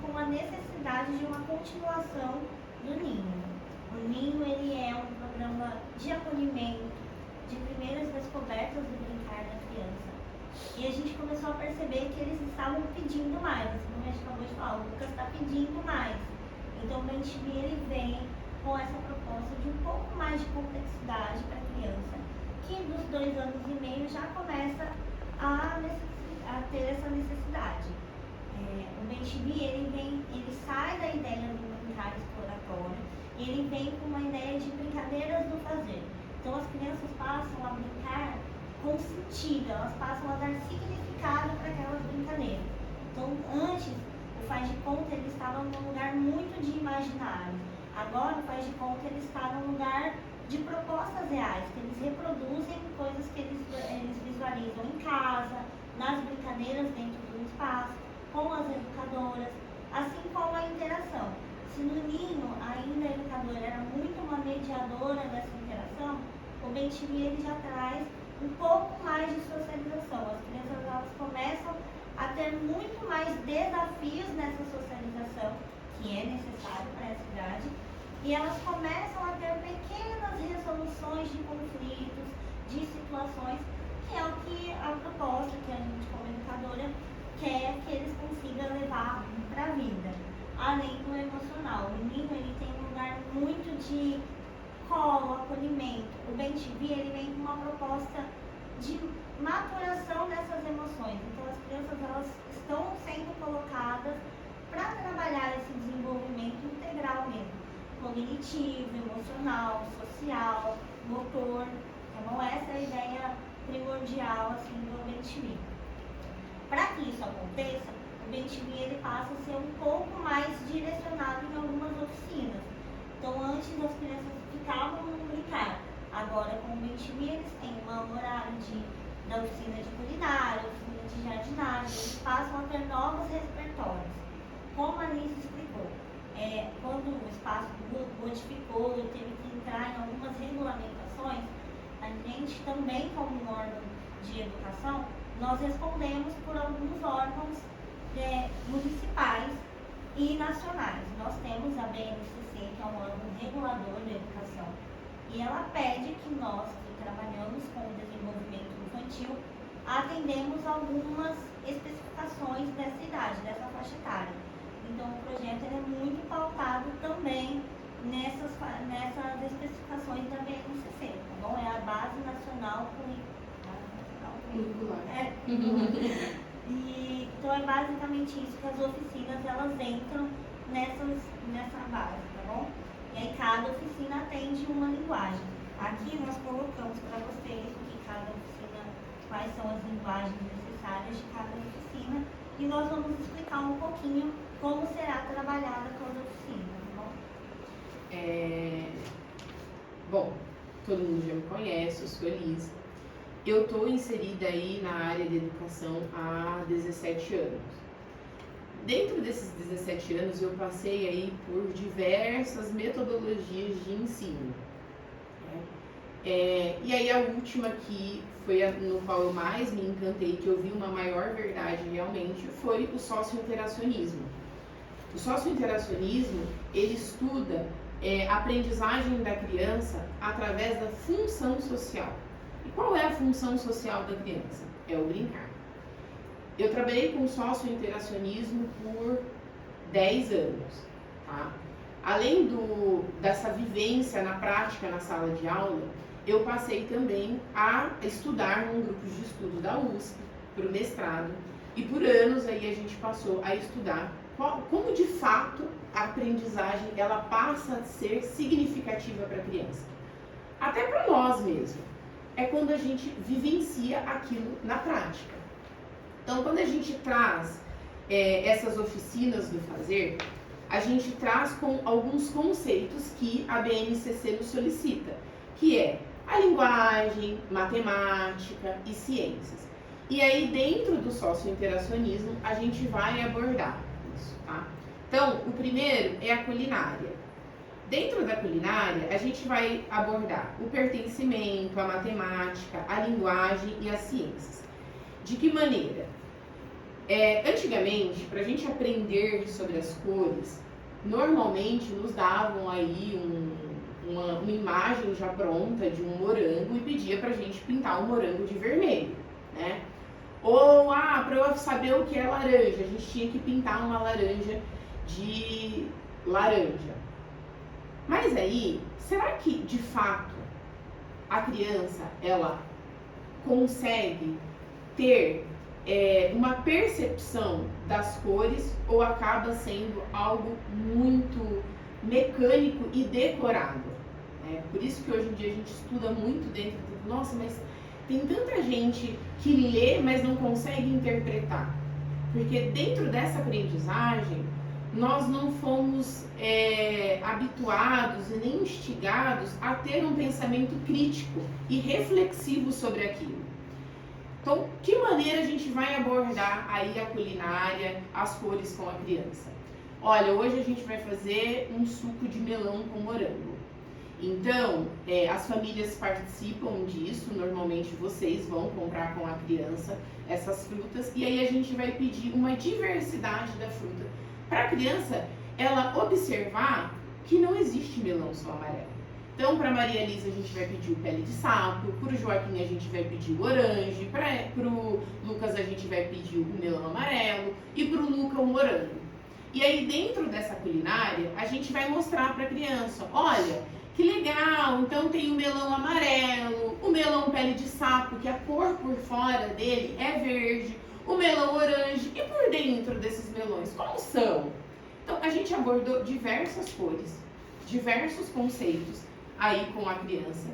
com a necessidade de uma continuação do Ninho. O Ninho, ele é um programa de acolhimento, de primeiras descobertas do brincar da criança. E a gente começou a perceber que eles estavam pedindo mais. Como a gente acabou de falar, o Lucas está pedindo mais. Então o BenTV, ele vem com essa proposta de um pouco mais de complexidade para a criança, que dos 2 anos e meio já começa a ter essa necessidade. O BenTV, ele sai da ideia do brincar exploratório e ele vem com uma ideia de brincadeiras do fazer. Então as crianças passam a brincar com sentido, elas passam a dar significado para aquelas brincadeiras. Então antes, o faz de conta, ele estava num lugar muito de imaginário. Agora o faz de conta, ele está num lugar de propostas reais, que eles reproduzem coisas que eles visualizam em casa, nas brincadeiras dentro do espaço, com as educadoras, assim como a interação. Se no Ninho ainda a educadora era muito uma mediadora dessa interação, o BenTV, ele já traz um pouco mais de socialização. As crianças, elas começam a ter muito mais desafios nessa socialização, que é necessário para essa idade, e elas começam a ter pequenas resoluções de conflitos, de situações, que é o que a proposta que a gente, como educadora, quer que eles consigam levar para a vida. Além do emocional, o Ninho, ele tem um lugar muito de colo, acolhimento. O BenTV, ele vem com uma proposta de maturação dessas emoções. Então as crianças, elas estão sendo colocadas para trabalhar esse desenvolvimento integral mesmo, cognitivo, emocional, social, motor. Então essa é a ideia primordial assim, do BenTV. Para que isso aconteça, o BenTV, ele passa a ser um pouco mais direcionado em algumas oficinas. Então antes as crianças ficavam no brincar. Agora com o BenTV, eles têm um horário da oficina de culinária, oficina de jardinagem, eles passam a ter novos repertórios. Como a Alice explicou, quando o espaço modificou, teve que entrar em algumas regulamentações, a gente também, como um órgão de educação, nós respondemos por alguns órgãos municipais e nacionais. Nós temos a BNCC, que é um órgão regulador da educação, e ela pede que nós, que trabalhamos com o desenvolvimento infantil, atendemos algumas especificações dessa idade, dessa faixa etária. Então o projeto é muito pautado também nessas especificações da BNCC, tá bom? É a Base Nacional Curricular. Então é basicamente isso, que as oficinas, elas entram nessa base, tá bom? E aí cada oficina atende uma linguagem. Aqui nós colocamos para vocês que cada oficina, quais são as linguagens necessárias de cada oficina, e nós vamos explicar um pouquinho como será trabalhada cada oficina, tá bom? Bom, todo mundo já me conhece, eu sou Elisa. Eu estou inserida aí na área de educação há 17 anos. Dentro desses 17 anos, eu passei aí por diversas metodologias de ensino. E aí a última que foi no qual eu mais me encantei, que eu vi uma maior verdade realmente, foi o sociointeracionismo. O sociointeracionismo, ele estuda a aprendizagem da criança através da função social. E qual é a função social da criança? É o brincar. Eu trabalhei com sociointeracionismo por 10 anos, tá? Além dessa vivência na prática na sala de aula, eu passei também a estudar num grupo de estudo da USP, para o mestrado, e por anos aí a gente passou a estudar como de fato a aprendizagem ela passa a ser significativa para a criança. Até para nós mesmos. É quando a gente vivencia aquilo na prática. Então, quando a gente traz essas oficinas do fazer, a gente traz com alguns conceitos que a BNCC nos solicita, que é a linguagem, matemática e ciências. E aí, dentro do sociointeracionismo, a gente vai abordar isso, tá? Então, o primeiro é a culinária. Dentro da culinária, a gente vai abordar o pertencimento, a matemática, a linguagem e as ciências. De que maneira? Antigamente, para a gente aprender sobre as cores, normalmente nos davam aí uma imagem já pronta de um morango e pedia para a gente pintar o morango de vermelho, né? Ou, para eu saber o que é laranja, a gente tinha que pintar uma laranja de laranja. Mas aí, será que de fato a criança ela consegue ter uma percepção das cores ou acaba sendo algo muito mecânico e decorado? Por isso que hoje em dia a gente estuda muito dentro do... Nossa, mas tem tanta gente que lê, mas não consegue interpretar. Porque dentro dessa aprendizagem, nós não fomos habituados e nem instigados a ter um pensamento crítico e reflexivo sobre aquilo. Então, que maneira a gente vai abordar aí a culinária, as cores com a criança? Olha, hoje a gente vai fazer um suco de melão com morango. Então, as famílias participam disso, normalmente vocês vão comprar com a criança essas frutas e aí a gente vai pedir uma diversidade da fruta para a criança ela observar que não existe melão só amarelo. Então, para Maria Elisa a gente vai pedir o pele de sapo, para o Joaquim a gente vai pedir o orange, para o Lucas a gente vai pedir o melão amarelo e para o Luca o morango. E aí dentro dessa culinária a gente vai mostrar para a criança, olha, que legal, então tem o melão amarelo, o melão pele de sapo, que a cor por fora dele é verde, o melão orange e por dentro desses melões, como são? Então a gente abordou diversas cores, diversos conceitos aí com a criança,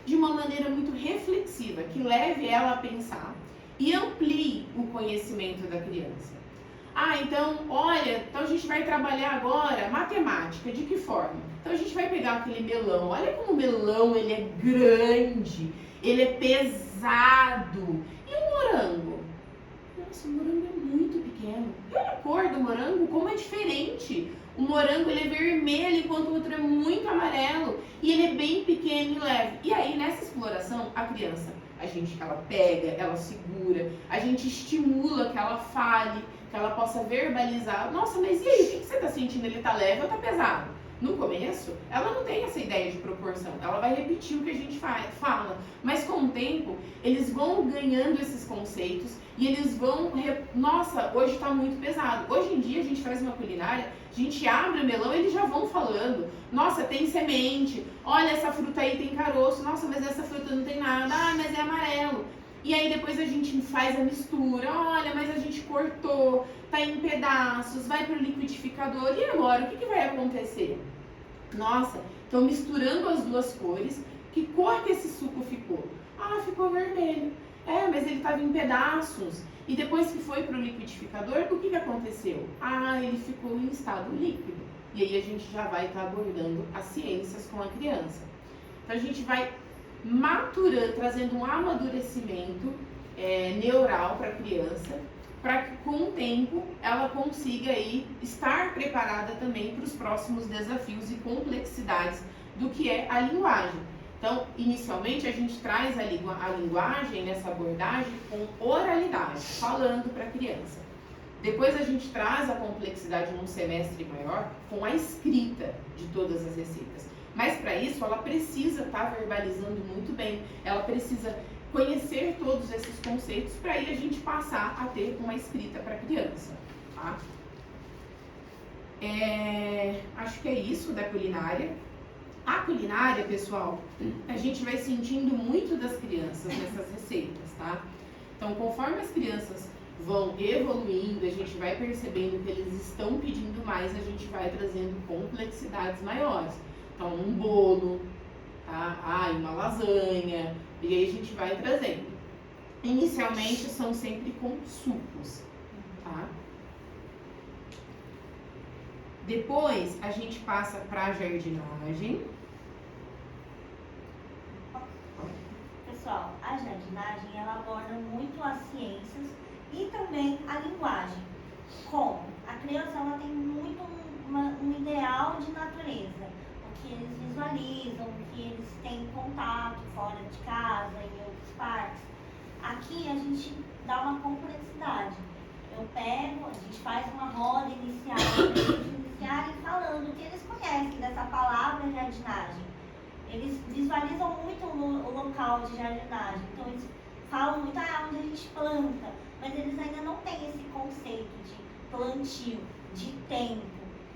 de uma maneira muito reflexiva, que leve ela a pensar e amplie o conhecimento da criança. Então, olha, então a gente vai trabalhar agora matemática, de que forma? Então a gente vai pegar aquele melão, olha como o melão ele é grande, ele é pesado. E o morango? Nossa, o morango é muito pequeno. E olha a cor do morango, como é diferente. O morango ele é vermelho, enquanto o outro é muito amarelo. E ele é bem pequeno e leve. E aí, nessa exploração, a criança, ela pega, ela segura, a gente estimula que ela fale, que ela possa verbalizar. Nossa, mas e aí, o que você está sentindo? Ele está leve ou está pesado? No começo, ela não tem essa ideia de proporção, ela vai repetir o que a gente fala, mas com o tempo, eles vão ganhando esses conceitos e eles vão, nossa, hoje está muito pesado. Hoje em dia a gente faz uma culinária, a gente abre o melão e eles já vão falando, nossa, tem semente, olha, essa fruta aí tem caroço, nossa, mas essa fruta não tem nada, mas é amarelo. E aí depois a gente faz a mistura, olha, mas a gente cortou, tá em pedaços, vai pro liquidificador, e agora, o que vai acontecer? Nossa, então misturando as duas cores, que cor que esse suco ficou? Ficou vermelho. Mas ele estava em pedaços. E depois que foi pro liquidificador, o que aconteceu? Ele ficou em estado líquido. E aí a gente já vai estar abordando as ciências com a criança. Então a gente vai maturando, trazendo um amadurecimento neural para a criança, para que com o tempo ela consiga aí estar preparada também para os próximos desafios e complexidades do que é a linguagem. Então, inicialmente a gente traz a linguagem nessa abordagem com oralidade, falando para a criança. Depois a gente traz a complexidade num semestre maior com a escrita de todas as receitas. Mas para isso ela precisa estar verbalizando muito bem, ela precisa conhecer todos esses conceitos para aí a gente passar a ter uma escrita para a criança. Tá? Acho que é isso da culinária. A culinária, pessoal, a gente vai sentindo muito das crianças nessas receitas, tá? Então, conforme as crianças vão evoluindo, a gente vai percebendo que eles estão pedindo mais, a gente vai trazendo complexidades maiores. Então, um bolo, tá? Uma lasanha, e aí a gente vai trazendo. Inicialmente são sempre com sucos, tá? Depois a gente passa para a jardinagem. Pessoal, a jardinagem ela aborda muito as ciências e também a linguagem. Como? A criança ela tem muito um ideal de natureza, o que eles visualizam, o que eles têm contato fora de casa, em outros parques. Aqui a gente dá uma complexidade. Eu pego, a gente faz uma roda inicial para eles iniciarem falando o que eles conhecem dessa palavra jardinagem. Eles visualizam muito o local de jardinagem, então eles falam muito, onde a gente planta, mas eles ainda não têm esse conceito de plantio, de tempo.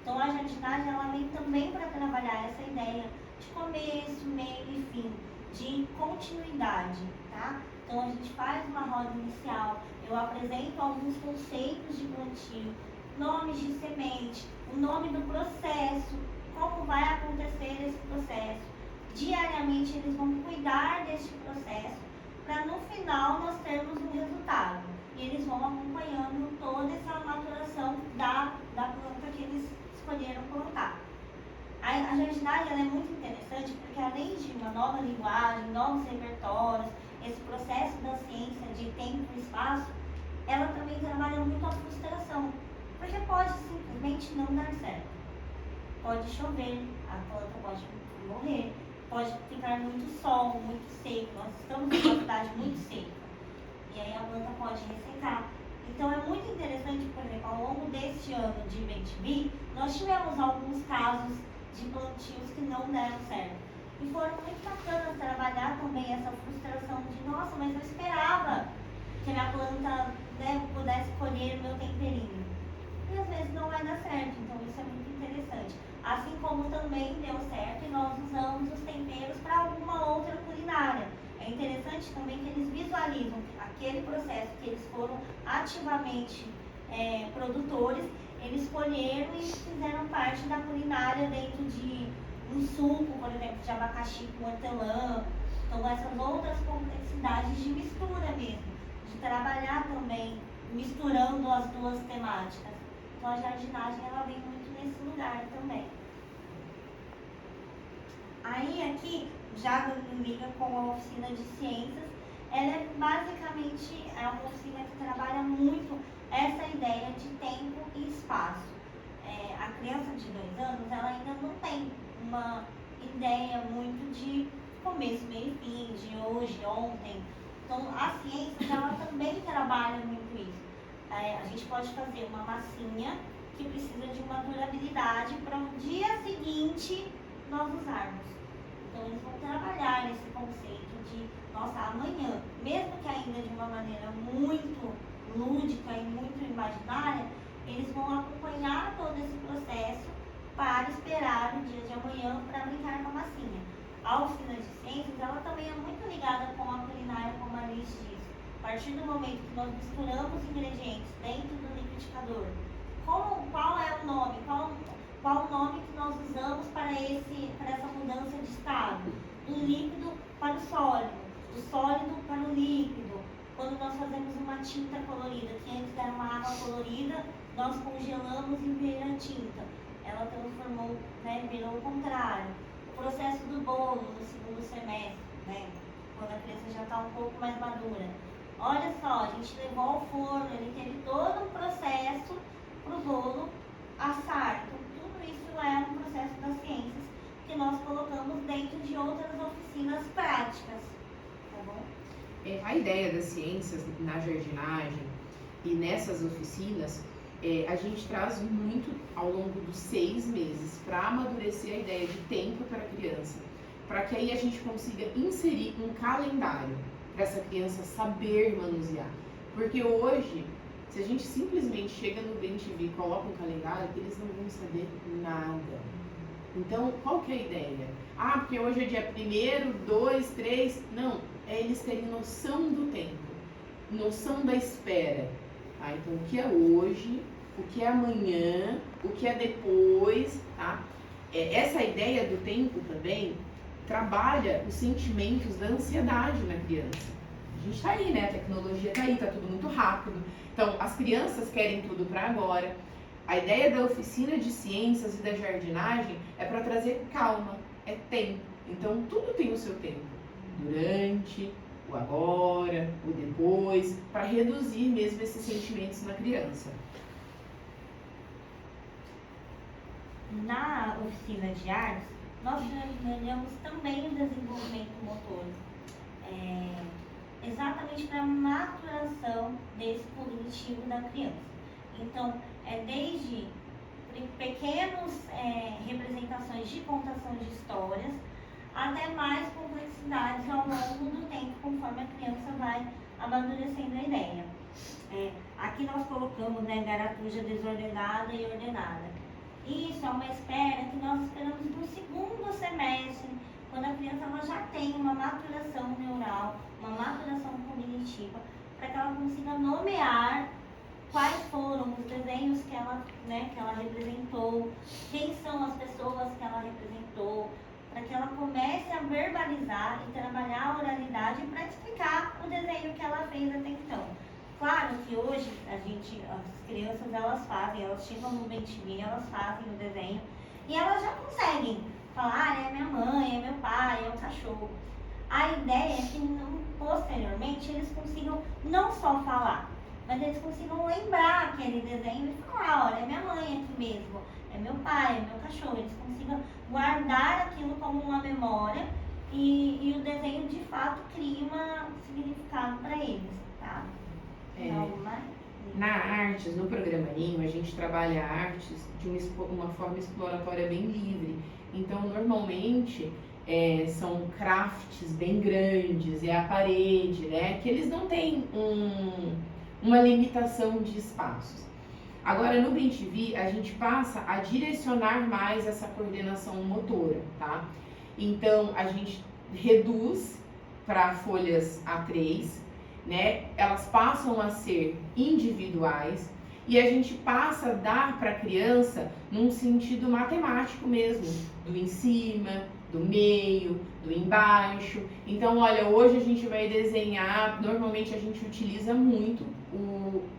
Então a jardinagem ela vem também para trabalhar essa ideia de começo, meio e fim, de continuidade, tá? Então a gente faz uma roda inicial, eu apresento alguns conceitos de plantio, nomes de semente, o nome do processo, como vai acontecer esse processo. Diariamente eles vão cuidar deste processo para no final nós termos um resultado. E eles vão acompanhando toda essa maturação da planta que eles escolheram plantar. A jardinagem ela é muito interessante porque além de uma nova linguagem, novos repertórios, esse processo da ciência de tempo e espaço, ela também trabalha muito a frustração. Porque pode simplesmente não dar certo. Pode chover, a planta pode morrer, pode ficar muito sol, muito seco. Nós estamos numa cidade muito seca. E aí a planta pode ressecar. Então é muito interessante, por exemplo, ao longo deste ano de BTV, nós tivemos alguns casos de plantios que não deram certo. E foram muito bacanas trabalhar também essa frustração de, nossa, mas eu esperava que a minha planta, né, pudesse colher o meu temperinho. E às vezes não vai dar certo, então isso é muito interessante. Assim como também deu certo e nós usamos os temperos para alguma outra culinária. É interessante também que eles visualizam aquele processo que eles foram ativamente produtores, eles colheram e fizeram parte da culinária dentro de um suco, por exemplo, de abacaxi com hortelã. Então essas outras complexidades de mistura mesmo, de trabalhar também misturando as duas temáticas. Então a jardinagem ela vem muito nesse lugar também. Aí aqui, já liga com a oficina de ciências, ela é basicamente uma oficina que trabalha muito essa ideia de tempo e espaço. A criança de 2 anos, ela ainda não tem uma ideia muito de começo, meio e fim, de hoje, ontem. Então a ciência ela também trabalha muito isso. A gente pode fazer uma massinha que precisa de uma durabilidade para o dia seguinte nós usarmos. Então eles vão trabalhar nesse conceito de, nossa, amanhã, mesmo que ainda de uma maneira muito lúdica e muito imaginária, eles vão acompanhar todo esse processo para esperar o dia de amanhã para brincar com a massinha. A oficina de ciências, ela também é muito ligada com a culinária, como a Alice disse. A partir do momento que nós misturamos ingredientes dentro do liquidificador, qual é o nome? Qual o nome que nós usamos para essa mudança de estado? Do líquido para o sólido, do sólido para o líquido. Quando nós fazemos uma tinta colorida, que antes era uma água colorida, nós congelamos e veio a tinta. Ela transformou, né, virou o contrário. O processo do bolo no segundo semestre, né, quando a criança já está um pouco mais madura. Olha só, a gente levou ao forno, ele teve todo um processo para o bolo assar. Então, tudo isso é um processo das ciências que nós colocamos dentro de outras oficinas práticas. Tá bom? A ideia das ciências na jardinagem e nessas oficinas, a gente traz muito ao longo dos 6 meses para amadurecer a ideia de tempo para a criança, para que aí a gente consiga inserir um calendário para essa criança saber manusear. Porque hoje, se a gente simplesmente chega no BTV e coloca um calendário, eles não vão saber nada. Então, qual que é a ideia? Porque hoje é dia 1º, 2, 3... Não, é eles terem noção do tempo, noção da espera. Então, o que é hoje, o que é amanhã, o que é depois, tá? Essa ideia do tempo também trabalha os sentimentos da ansiedade na criança. A gente tá aí, né? A tecnologia tá aí, tá tudo muito rápido. Então, as crianças querem tudo para agora. A ideia da oficina de ciências e da jardinagem é para trazer calma, é tempo. Então, tudo tem o seu tempo. Durante, o agora, o depois, para reduzir mesmo esses sentimentos na criança. Na oficina de artes, nós trabalhamos também o desenvolvimento motor. exatamente para a maturação desse cognitivo da criança. Então, é desde pequenas representações de contação de histórias, até mais complexidades ao longo do tempo, conforme a criança vai amadurecendo a ideia. Aqui nós colocamos, né, garatuja desordenada e ordenada. Isso é uma espera que nós esperamos no segundo semestre, quando a criança ela já tem uma maturação neural, uma maturação cognitiva, para que ela consiga nomear quais foram os desenhos que ela representou, quem são as pessoas que ela representou, para que ela comece a verbalizar e trabalhar a oralidade para explicar o desenho que ela fez até então. Claro que hoje as crianças elas chegam no BenTV, elas fazem o desenho e elas já conseguem falar, é minha mãe, é meu pai, é o cachorro. A ideia é que posteriormente eles consigam não só falar, mas eles consigam lembrar aquele desenho e falar, olha, é minha mãe aqui mesmo, é meu pai, é meu cachorro. Eles consigam guardar aquilo como uma memória e o desenho de fato cria um significado para eles, tá? Na artes, no programa Ninho, a gente trabalha artes de uma forma exploratória bem livre. Então, normalmente, são crafts bem grandes, é a parede, né? Que eles não têm uma limitação de espaços. Agora, no BenTV, a gente passa a direcionar mais essa coordenação motora, tá? Então, a gente reduz para folhas A3, né? Elas passam a ser individuais e a gente passa a dar para a criança num sentido matemático mesmo, do em cima, do meio, do embaixo. Então, olha, hoje a gente vai desenhar, normalmente a gente utiliza muito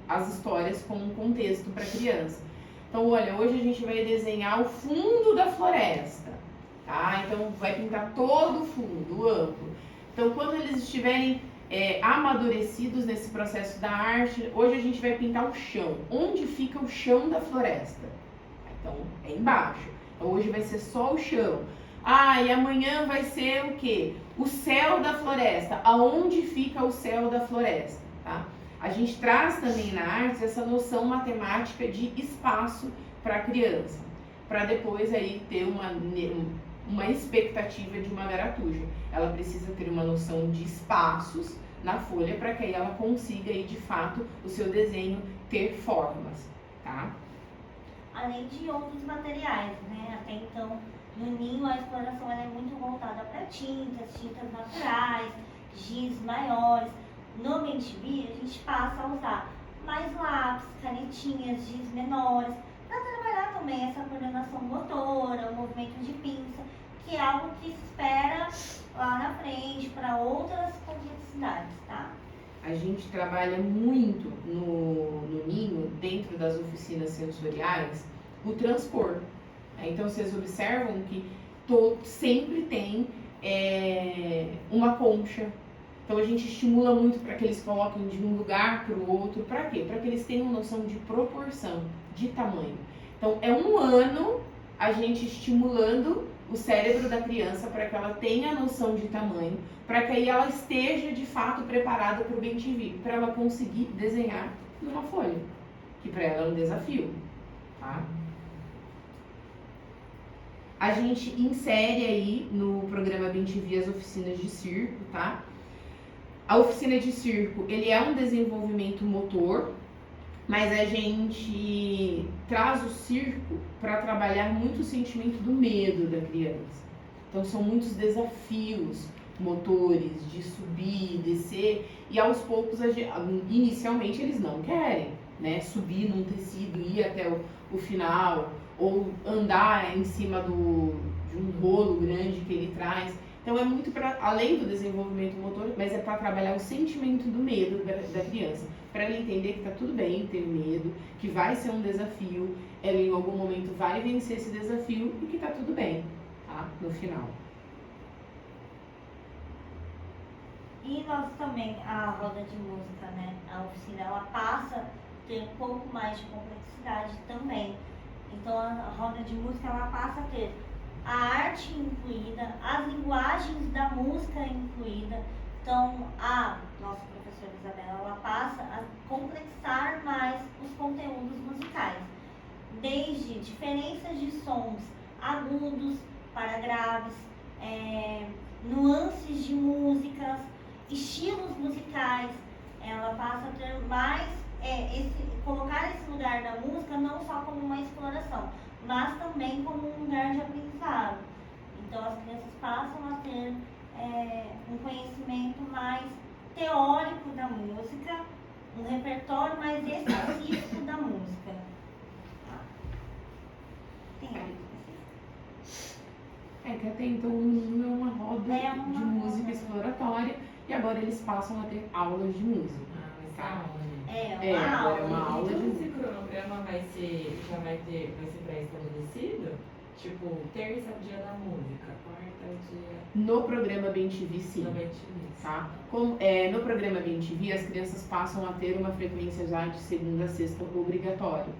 as histórias como contexto para a criança. Então, olha, hoje a gente vai desenhar o fundo da floresta, tá? Então, vai pintar todo o fundo, amplo. Então, quando eles estiverem amadurecidos nesse processo da arte, hoje a gente vai pintar o chão. Onde fica o chão da floresta? Então, é embaixo. Então, hoje vai ser só o chão. E amanhã vai ser o quê? O céu da floresta. Aonde fica o céu da floresta, tá? A gente traz também na arte essa noção matemática de espaço para a criança, para depois aí ter uma expectativa de uma garatuja. Ela precisa ter uma noção de espaços na folha para que aí ela consiga aí de fato o seu desenho ter formas, tá? Além de outros materiais, né? Até então, no Ninho a exploração ela é muito voltada para tintas naturais, giz maiores. No BenTV a gente passa a usar mais lápis, canetinhas, giz menores, para trabalhar também essa coordenação motora, o movimento de pinça, que é algo que se espera lá na frente para outras complexidades, tá? A gente trabalha muito no Ninho, dentro das oficinas sensoriais, o transpor. Então, vocês observam que sempre tem uma concha. Então, a gente estimula muito para que eles coloquem de um lugar para o outro. Para quê? Para que eles tenham noção de proporção, de tamanho. Então, é um ano a gente estimulando o cérebro da criança para que ela tenha noção de tamanho, para que aí ela esteja de fato preparada para o BenTV, para ela conseguir desenhar numa folha, que para ela é um desafio, tá? A gente insere aí no programa BenTV as oficinas de circo, tá? A oficina de circo, ele é um desenvolvimento motor, mas a gente traz o circo para trabalhar muito o sentimento do medo da criança. Então são muitos desafios motores de subir, descer, e aos poucos, inicialmente eles não querem, né? Subir num tecido, ir até o final, ou andar em cima de um rolo grande que ele traz. Então é muito para além do desenvolvimento motor, mas é para trabalhar o sentimento do medo da criança, para ela entender que está tudo bem ter medo, que vai ser um desafio, ela em algum momento vai vencer esse desafio e que está tudo bem, tá? No final. E nós também, a roda de música, né? A oficina, ela passa a ter um pouco mais de complexidade também. Então a roda de música, ela passa a ter a arte incluída, as linguagens da música incluída. Então, a nossa professora Isabela, ela passa a complexar mais os conteúdos musicais, desde diferenças de sons agudos para graves, nuances de músicas, estilos musicais. Ela passa a ter mais, colocar esse lugar da música não só como uma exploração, mas também como um lugar de aprendizado. Então as crianças passam a ter um conhecimento mais teórico da música, um repertório mais específico da música. Tem algo específico? Que até então o Ninho é uma roda de música roda. exploratória e agora eles passam a ter aulas de música. Tá. Agora é uma aula de Então música. esse cronograma vai ser pré-estabelecido? Tipo, terça dia da música, quarta dia No programa BemTV, sim. da BemTV. Tá? No programa BemTV, as crianças passam a ter uma frequência já de segunda a sexta obrigatória,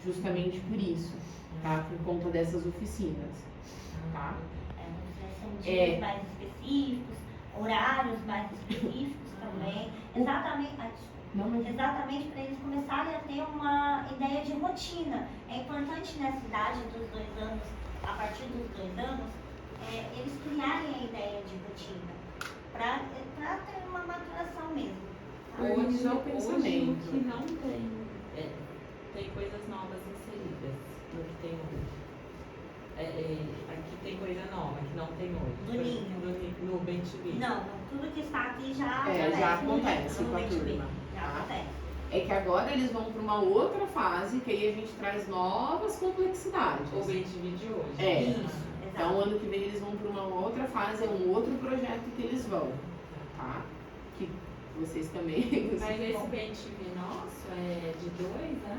justamente por isso, tá? Por conta dessas oficinas, tá? São dias mais específicos, horários mais específicos também, exatamente para eles começarem a ter uma ideia de rotina. É importante nessa idade dos 2 anos, a partir dos 2 anos, eles criarem a ideia de rotina, para ter uma maturação mesmo. Organizar o pensamento. Hoje o que não tem coisas novas inseridas no que tem hoje. Aqui tem coisa nova que não tem hoje. Do Ninho. No BemTV. Não, tudo que está aqui já acontece no com a BemTV. turma. Já Tá? acontece. É que agora eles vão para uma outra fase, que aí a gente traz novas complexidades. O BemTV de hoje. Isso, Então, exato. ano que vem eles vão para uma outra fase, é um outro projeto que eles vão, tá? Que vocês também... Mas esse BemTV nosso é de 2, né?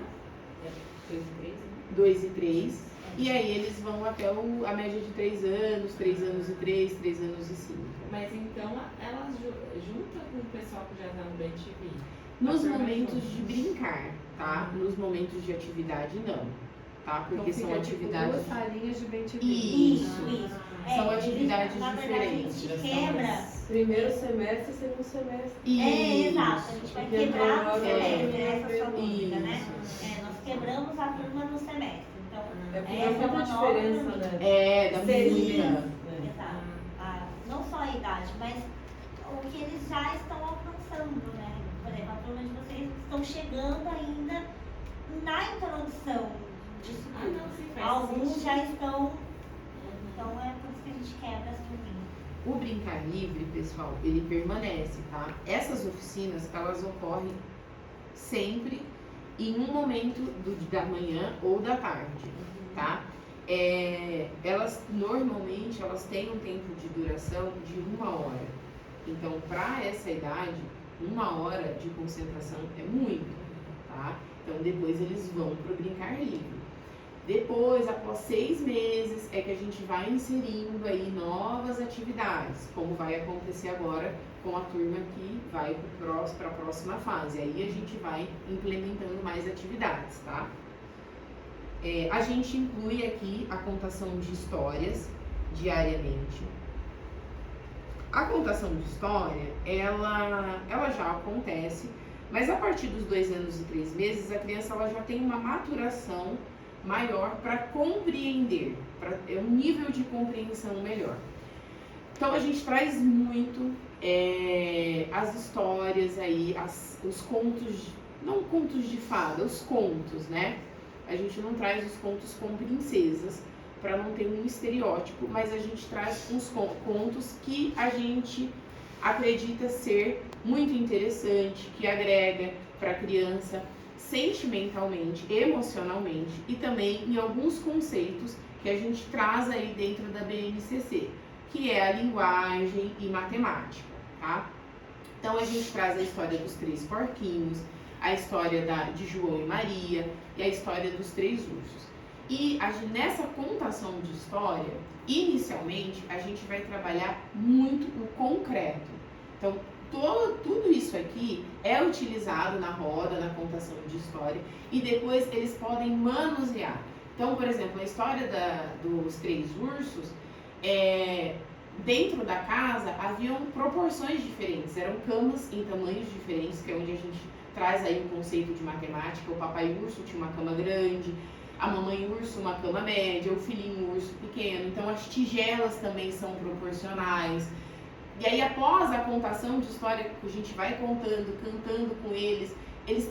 É 2 e 3, né? 2 e 3. E aí eles vão até a média de 3 anos, 3 anos e 3, 3 anos e 5. Mas então elas juntam com o pessoal que já está no BemTV? Nos momentos de brincar, tá? Nos momentos de atividade, não. Tá? Porque Então, são fica, atividades... Tipo, 2 salinhas de BemTV. Isso. São atividades na verdade, diferentes. a gente quebra. Primeiro semestre, segundo semestre. Exato. A gente vai Porque quebrar no agora semestre, é essa sua dúvida, né? Isso. Nós quebramos a turma no semestre. Então, Porque essa é muita uma nova diferença, turma. né? Da Seria. música. Exato. Não só a idade, mas o que eles já estão alcançando, né? Por exemplo, a turma de vocês estão chegando ainda na introdução disso tudo. Não, sim, faz Alguns sentido. já estão. Então é por isso que a gente quebra as turminhas. O Brincar Livre, pessoal, ele permanece, tá? Essas oficinas, elas ocorrem sempre em um momento da manhã ou da tarde, tá? Normalmente, elas têm um tempo de duração de 1 hora. Então, para essa idade, 1 hora de concentração é muito, tá? Então, depois eles vão para o Brincar Livre. Depois, após 6 meses, é que a gente vai inserindo aí novas atividades, como vai acontecer agora com a turma que vai para a próxima fase. Aí a gente vai implementando mais atividades, tá? A gente inclui aqui a contação de histórias diariamente. A contação de história, ela já acontece, mas a partir dos 2 anos e 3 meses, a criança ela já tem uma maturação maior para compreender, um nível de compreensão melhor. Então a gente traz muito as histórias aí, os contos, não contos de fada, os contos, né? A gente não traz os contos com princesas, para não ter um estereótipo, mas a gente traz uns contos que a gente acredita ser muito interessante, que agrega para a criança sentimentalmente, emocionalmente e também em alguns conceitos que a gente traz aí dentro da BNCC, que é a linguagem e matemática, tá? Então a gente traz a história dos 3 porquinhos, a história de João e Maria e a história dos 3 ursos. E nessa contação de história, inicialmente, a gente vai trabalhar muito o concreto. Então, tudo isso aqui é utilizado na roda, na contação de história, e depois eles podem manusear. Então, por exemplo, a história dos 3 ursos, dentro da casa haviam proporções diferentes, eram camas em tamanhos diferentes, que é onde a gente traz aí o conceito de matemática. O papai urso tinha uma cama grande, a mamãe urso uma cama média, o filhinho urso pequeno. Então as tigelas também são proporcionais. E aí, após a contação de história que a gente vai contando, cantando com eles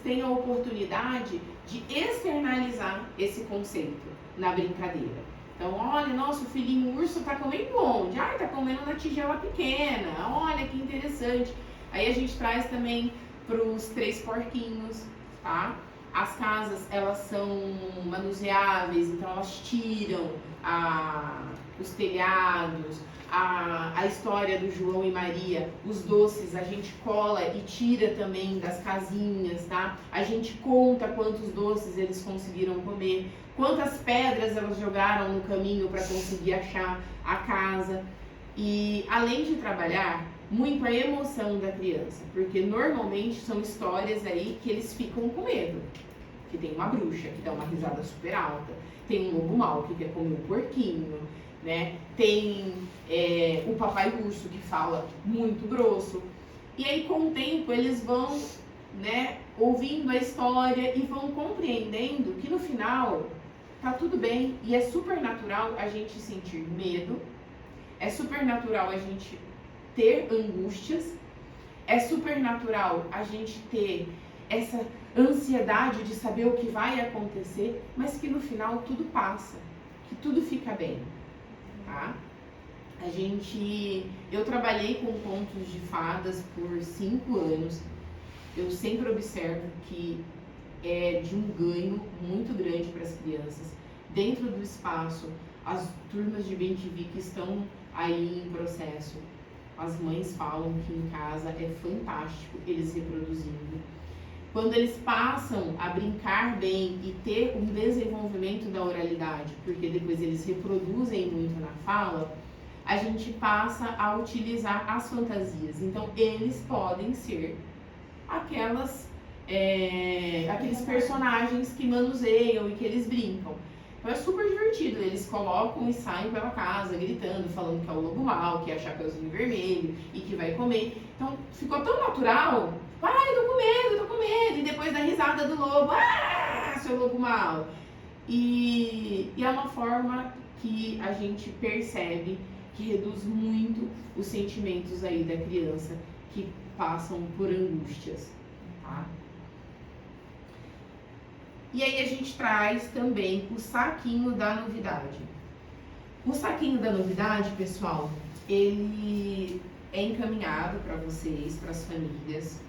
têm a oportunidade de externalizar esse conceito na brincadeira. Então, olha, nosso filhinho urso tá comendo onde? Ah, tá comendo na tigela pequena. Olha que interessante. Aí a gente traz também para os 3 porquinhos, tá? As casas, elas são manuseáveis, então elas tiram os telhados, a história do João e Maria, os doces a gente cola e tira também das casinhas, tá? A gente conta quantos doces eles conseguiram comer, quantas pedras elas jogaram no caminho para conseguir achar a casa. E além de trabalhar muito a emoção da criança, porque normalmente são histórias aí que eles ficam com medo. Que tem uma bruxa que dá uma risada super alta, tem um lobo mau que quer comer um porquinho, né? Tem o papai urso que fala muito grosso. E aí, com o tempo, eles vão, né, ouvindo a história e vão compreendendo que no final tá tudo bem. E é super natural a gente sentir medo, é super natural a gente ter angústias, é super natural a gente ter essa ansiedade de saber o que vai acontecer, mas que no final tudo passa, que tudo fica bem, tá? Eu trabalhei com contos de fadas por 5 anos. Eu sempre observo que é de um ganho muito grande para as crianças. Dentro do espaço, as turmas de Bem-te-Vi que estão aí em processo, as mães falam que em casa é fantástico eles reproduzindo. Quando eles passam a brincar bem e ter um desenvolvimento da oralidade, porque depois eles reproduzem muito na fala, a gente passa a utilizar as fantasias. Então, eles podem ser aqueles personagens que manuseiam e que eles brincam. Então, é super divertido. Eles colocam e saem pela casa, gritando, falando que é o lobo mau, que é a Chapeuzinho Vermelho e que vai comer. Então, ficou tão natural. Ai, eu tô com medo. E depois da risada do lobo, seu lobo mau. E é uma forma que a gente percebe que reduz muito os sentimentos aí da criança que passam por angústias, tá? E aí a gente traz também o saquinho da novidade. O saquinho da novidade, pessoal, ele é encaminhado para vocês, para as famílias.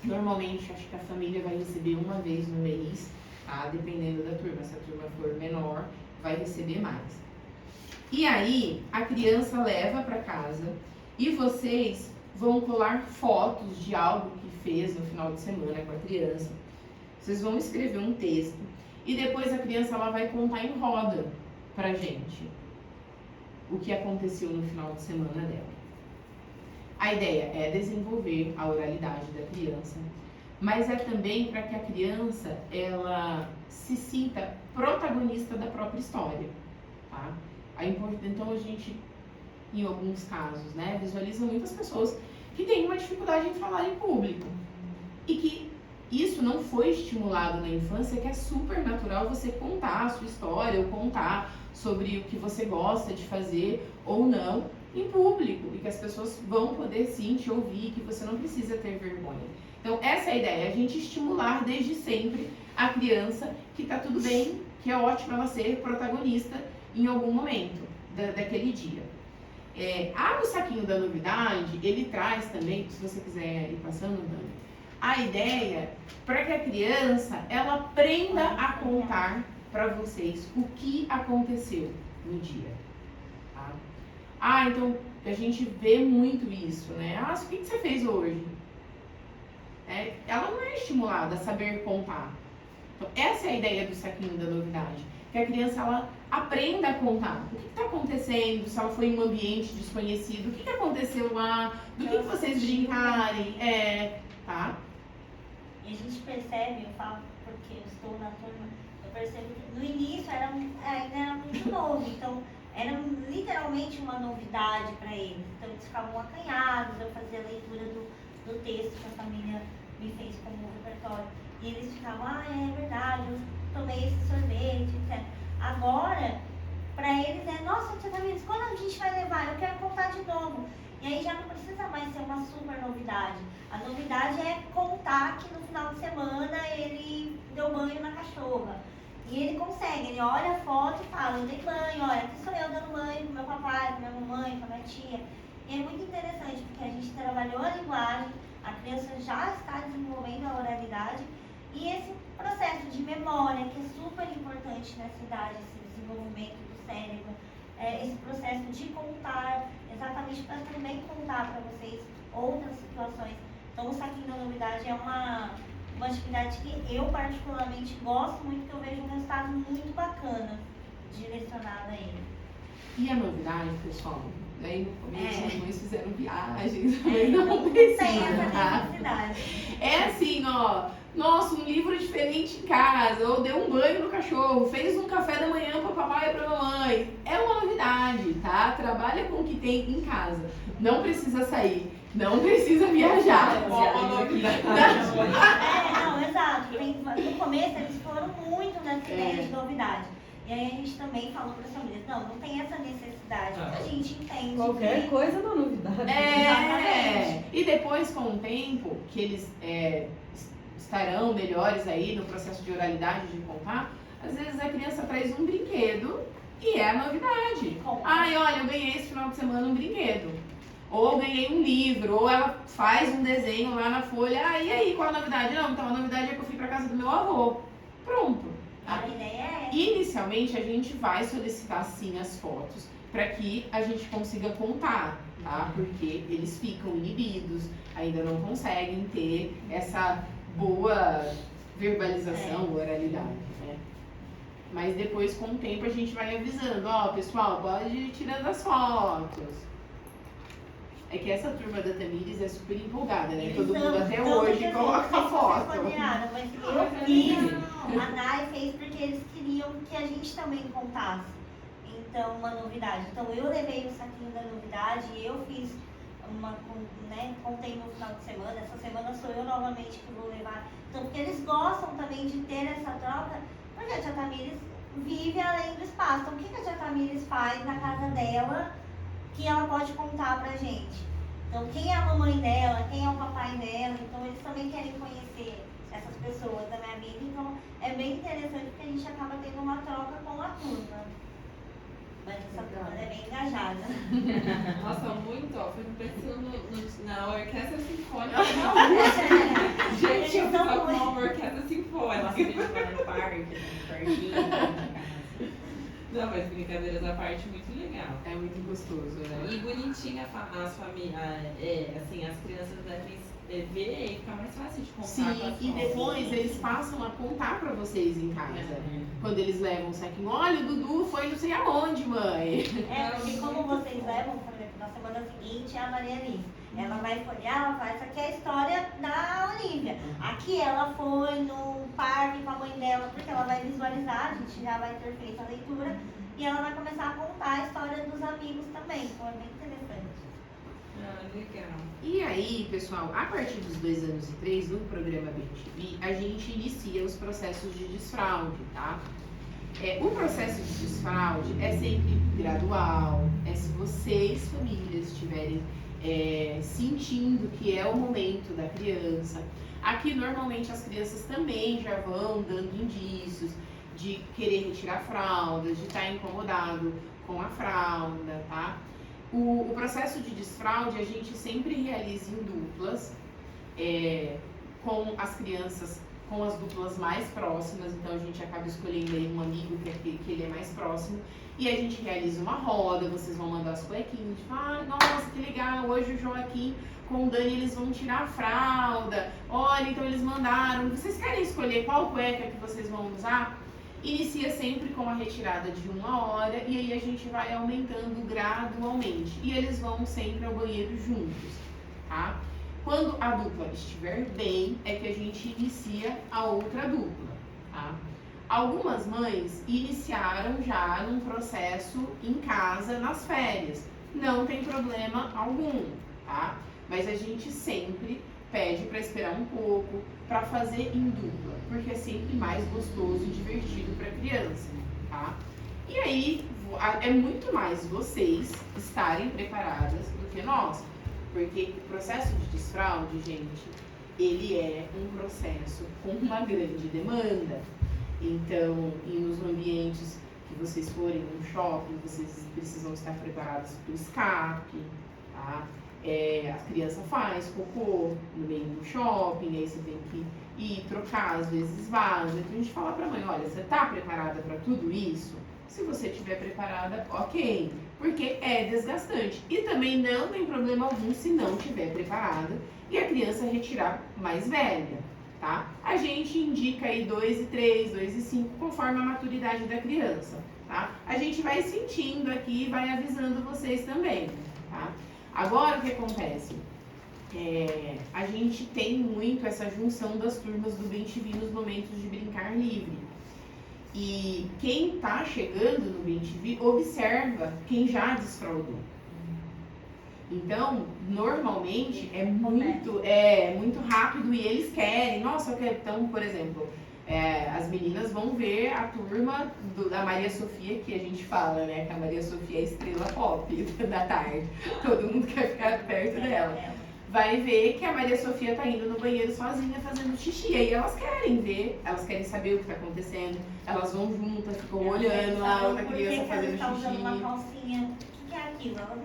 Normalmente, acho que a família vai receber uma vez no mês, tá? Dependendo da turma. Se a turma for menor, vai receber mais. E aí, a criança leva para casa e vocês vão colar fotos de algo que fez no final de semana com a criança. Vocês vão escrever um texto e depois a criança ela vai contar em roda pra gente o que aconteceu no final de semana dela. A ideia é desenvolver a oralidade da criança, mas é também para que a criança ela se sinta protagonista da própria história, tá? Então a gente, em alguns casos, né, visualiza muitas pessoas que têm uma dificuldade em falar em público e que isso não foi estimulado na infância, que é super natural você contar a sua história ou contar sobre o que você gosta de fazer ou não em público e que as pessoas vão poder sim te ouvir, que você não precisa ter vergonha. Então essa é a ideia, a gente estimular desde sempre a criança que tá tudo bem, que é ótimo ela ser protagonista em algum momento daquele dia. O saquinho da novidade, ele traz também, se você quiser ir passando, Dani, a ideia para que a criança ela aprenda a contar para vocês o que aconteceu no dia. Tá? Então a gente vê muito isso, né? O que você fez hoje? Ela não é estimulada a saber contar. Então essa é a ideia do saquinho da novidade, que a criança ela aprenda a contar. O que está acontecendo? Se ela foi em um ambiente desconhecido, o que aconteceu lá? Do que vocês brincarem? Tá? E a gente percebe, eu falo porque eu estou na turma, eu percebo que no início ainda era muito novo, então era literalmente uma novidade para eles. Então eles ficavam acanhados, eu fazia a leitura do texto que a família me fez como repertório. E eles ficavam, é verdade, eu tomei esse sorvete, etc. Agora, para eles nossa, tia Tamires, quando a gente vai levar? Eu quero contar de novo. E aí já não precisa mais ser uma super novidade. A novidade é contar que no final de semana ele deu banho na cachorra. E ele consegue, ele olha a foto e fala, eu dei banho, olha, aqui sou eu dando banho com meu papai, com minha mamãe, com a minha tia. E é muito interessante, porque a gente trabalhou a linguagem, a criança já está desenvolvendo a oralidade, e esse processo de memória, que é super importante nessa idade, esse desenvolvimento do cérebro, esse processo de contar, exatamente para também contar para vocês outras situações. Então o Saquinho da Novidade é uma atividade que eu particularmente gosto muito, que eu vejo um resultado muito bacana direcionado a ele. E a novidade, pessoal, daí no começo as mães fizeram viagens, Não não tem precisa. essa necessidade. É assim, ó, nossa, um livro diferente em casa, ou deu um banho no cachorro, fez um café da manhã para papai e para mamãe. É uma novidade, tá? Trabalha com o que tem em casa. Não precisa sair, não precisa viajar. Não, exato. No começo eles foram muito nessa ideia de novidade. E aí a gente também falou para as famílias, não tem essa necessidade, porque a gente entende Qualquer que... coisa é uma novidade. E depois, com o tempo, que eles estarão melhores aí no processo de oralidade, de contar, às vezes a criança traz um brinquedo e é a novidade. Ai, olha, eu ganhei esse final de semana um brinquedo. Ou eu ganhei um livro, ou ela faz um desenho lá na folha. Ah, e aí, qual a novidade? Não, então a novidade é que eu fui pra casa do meu avô. Pronto. A ideia é essa. Inicialmente, a gente vai solicitar sim as fotos para que a gente consiga contar, tá? Porque eles ficam inibidos, ainda não conseguem ter essa boa verbalização, oralidade, né? Mas depois, com o tempo, a gente vai avisando, ó, pessoal, pode ir tirando as fotos. É que essa turma da Tamires é super empolgada, né? Todo mundo até hoje coloca a foto. Mas eu fiz, a Nai fez porque eles queriam que a gente também contasse. Então, uma novidade. Então, eu levei o saquinho da novidade e eu fiz contei no final de semana. Essa semana sou eu novamente que vou levar. Então, porque eles gostam também de ter essa troca, porque a tia Tamires vive além do espaço. Então, o que a tia Tamires faz na casa dela que ela pode contar pra gente? Então, quem é a mamãe dela, quem é o papai dela, então eles também querem conhecer essas pessoas da minha vida, então é bem interessante porque a gente acaba tendo uma troca com a turma. Mas essa turma é bem engajada. Nossa, muito, ó, fico pensando na orquestra sinfônica. Gente, eu Eles são tava com muito- uma orquestra sinfônica. Nossa, a gente vai no parque, parquinho. Não, mas brincadeiras à parte, muito legal. É muito gostoso, né? E bonitinha as famílias, assim, as crianças devem ver e ficar mais fácil de contar. Sim, com as e fotos. depois eles passam a contar pra vocês em casa. Quando eles levam o saquinho, olha, o Dudu foi não sei aonde, mãe. Porque como vocês levam, por exemplo, na semana seguinte é a Maria Alice. Ela vai folhear, ela faz, essa aqui é a história da Olivia. Aqui ela foi no parque com a mãe dela, porque ela vai visualizar, a gente já vai ter feito a leitura, e ela vai começar a contar a história dos amigos também, então é bem interessante. Ah, legal. E aí, pessoal, a partir dos 2 anos e 3, no programa BTV, a gente inicia os processos de desfraude, tá? O processo de desfraude é sempre gradual, se vocês, famílias, estiverem sentindo que é o momento da criança. Aqui, normalmente, as crianças também já vão dando indícios de querer retirar fraldas, de estar incomodado com a fralda, tá? O processo de desfraude a gente sempre realiza em duplas, com as crianças, com as duplas mais próximas, então a gente acaba escolhendo aí um amigo que ele é mais próximo, e a gente realiza uma roda, vocês vão mandar as cuequinhas, nossa, que legal, hoje o Joaquim com o Dani eles vão tirar a fralda, olha, então eles mandaram, vocês querem escolher qual cueca que vocês vão usar? Inicia sempre com a retirada de 1 hora e aí a gente vai aumentando gradualmente. E eles vão sempre ao banheiro juntos, tá? Quando a dupla estiver bem, é que a gente inicia a outra dupla, tá? Algumas mães iniciaram já num processo em casa nas férias. Não tem problema algum, tá? Mas a gente sempre pede para esperar um pouco, para fazer em dupla, porque é sempre mais gostoso e divertido para a criança, tá? E aí é muito mais vocês estarem preparadas do que nós, porque o processo de desfraude, gente, ele é um processo com uma grande demanda. Então, e nos ambientes que vocês forem no shopping, vocês precisam estar preparados para o escape, tá? A criança faz cocô no meio do shopping, aí você tem que ir trocar, às vezes vaza. Então a gente fala para a mãe, olha, você está preparada para tudo isso? Se você estiver preparada, ok, porque é desgastante. E também não tem problema algum se não estiver preparada e a criança retirar mais velha, tá? A gente indica aí 2 e 3, 2 e 5, conforme a maturidade da criança, tá? A gente vai sentindo aqui e vai avisando vocês também, tá? Agora o que acontece? A gente tem muito essa junção das turmas do Bem-te-vi nos momentos de brincar livre. E quem está chegando no Bem-te-vi observa quem já desfraudou. Então, normalmente é muito rápido e eles querem. Nossa, eu quero. Então, por exemplo, as meninas vão ver a turma da Maria Sofia, que a gente fala, né? Que a Maria Sofia é a estrela pop da tarde. Todo mundo quer ficar perto dela. Vai ver que a Maria Sofia tá indo no banheiro sozinha fazendo xixi. Aí elas querem ver, elas querem saber o que tá acontecendo. Elas vão juntas, ficam olhando lá a outra criança fazendo xixi. Usando uma calcinha, o que é aquilo? Elas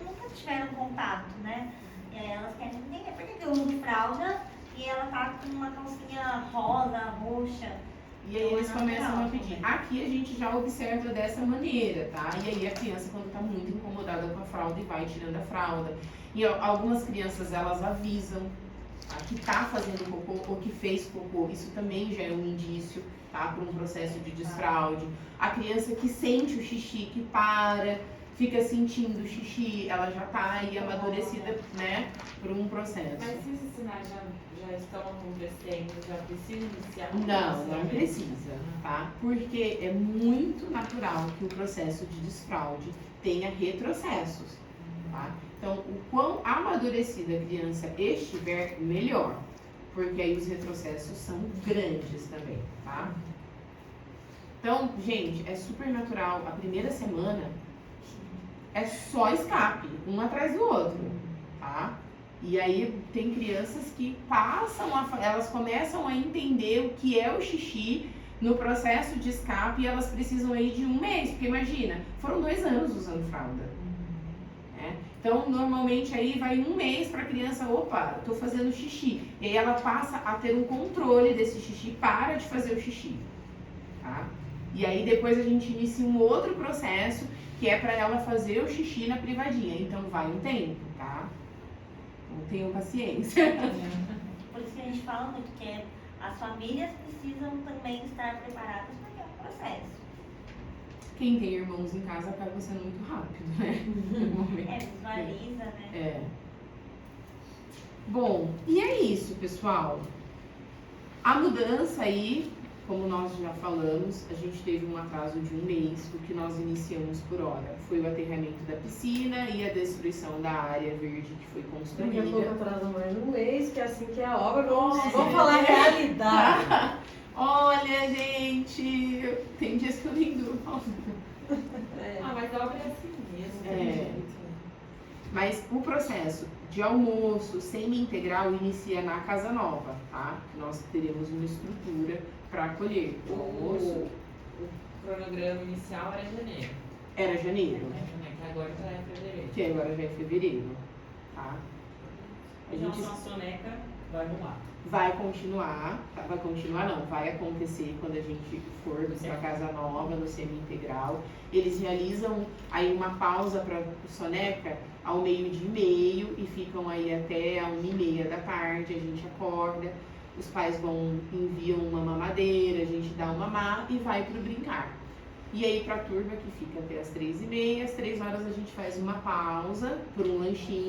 nunca tiveram contato, né? Elas querem entender por que eu uso fralda e ela tá com uma calcinha rosa, roxa. E aí eles começam a pedir. Aqui a gente já observa dessa maneira, tá? E aí a criança, quando tá muito incomodada com a fralda, e vai tirando a fralda. E algumas crianças, elas avisam, tá? Que tá fazendo cocô ou que fez cocô. Isso também já é um indício, tá? Para um processo de desfraude. A criança que sente o xixi, que para, fica sentindo o xixi, ela já tá aí amadurecida, né? Por um processo. Mas se esses sinais já estão acontecendo, já precisa iniciar? Não precisa, tá? Porque é muito natural que o processo de desfraude tenha retrocessos, tá? Então, o quão amadurecida a criança estiver, melhor. Porque aí os retrocessos são grandes também, tá? Então, gente, é super natural. A primeira semana é só escape, um atrás do outro, tá? E aí tem crianças que elas começam a entender o que é o xixi no processo de escape e elas precisam aí de 1 mês, porque imagina, foram 2 anos usando fralda. Né? Então, normalmente aí vai 1 mês para a criança, opa, tô fazendo xixi. E aí ela passa a ter um controle desse xixi, para de fazer o xixi. Tá? E aí depois a gente inicia um outro processo, que é para ela fazer o xixi na privadinha. Então vai um tempo, tá? Então tenham paciência. Por isso que a gente fala muito que as famílias precisam também estar preparadas porque é um processo. Quem tem irmãos em casa acaba sendo muito rápido, né? Visualiza, né? É. Bom, e é isso, pessoal. A mudança aí, como nós já falamos, a gente teve um atraso de 1 mês. O que nós iniciamos por hora foi o aterramento da piscina e a destruição da área verde que foi Daqui a pouco construída. atrasa mais 1 mês, que é assim que é a obra. Vamos falar a realidade. Olha, gente, tem dias que eu nem durmo. Mas a obra é assim mesmo. É. Mas o processo de almoço semi-integral inicia na casa nova, tá? Nós teremos uma estrutura para acolher o almoço. O cronograma inicial era janeiro. Era janeiro, Que agora já é fevereiro. que agora já é fevereiro, tá? A gente Nossa soneca vai rolar. vai continuar, tá? Vai continuar não, vai acontecer quando a gente for para a casa nova, no semi-integral. Eles realizam aí uma pausa para soneca ao 12:30 e ficam aí até a 1:30 da tarde. A gente acorda, os pais enviam uma mamadeira, a gente dá uma mamá e vai pro brincar. E aí para a turma que fica até as 3:30, às 3 horas a gente faz uma pausa por um lanchinho.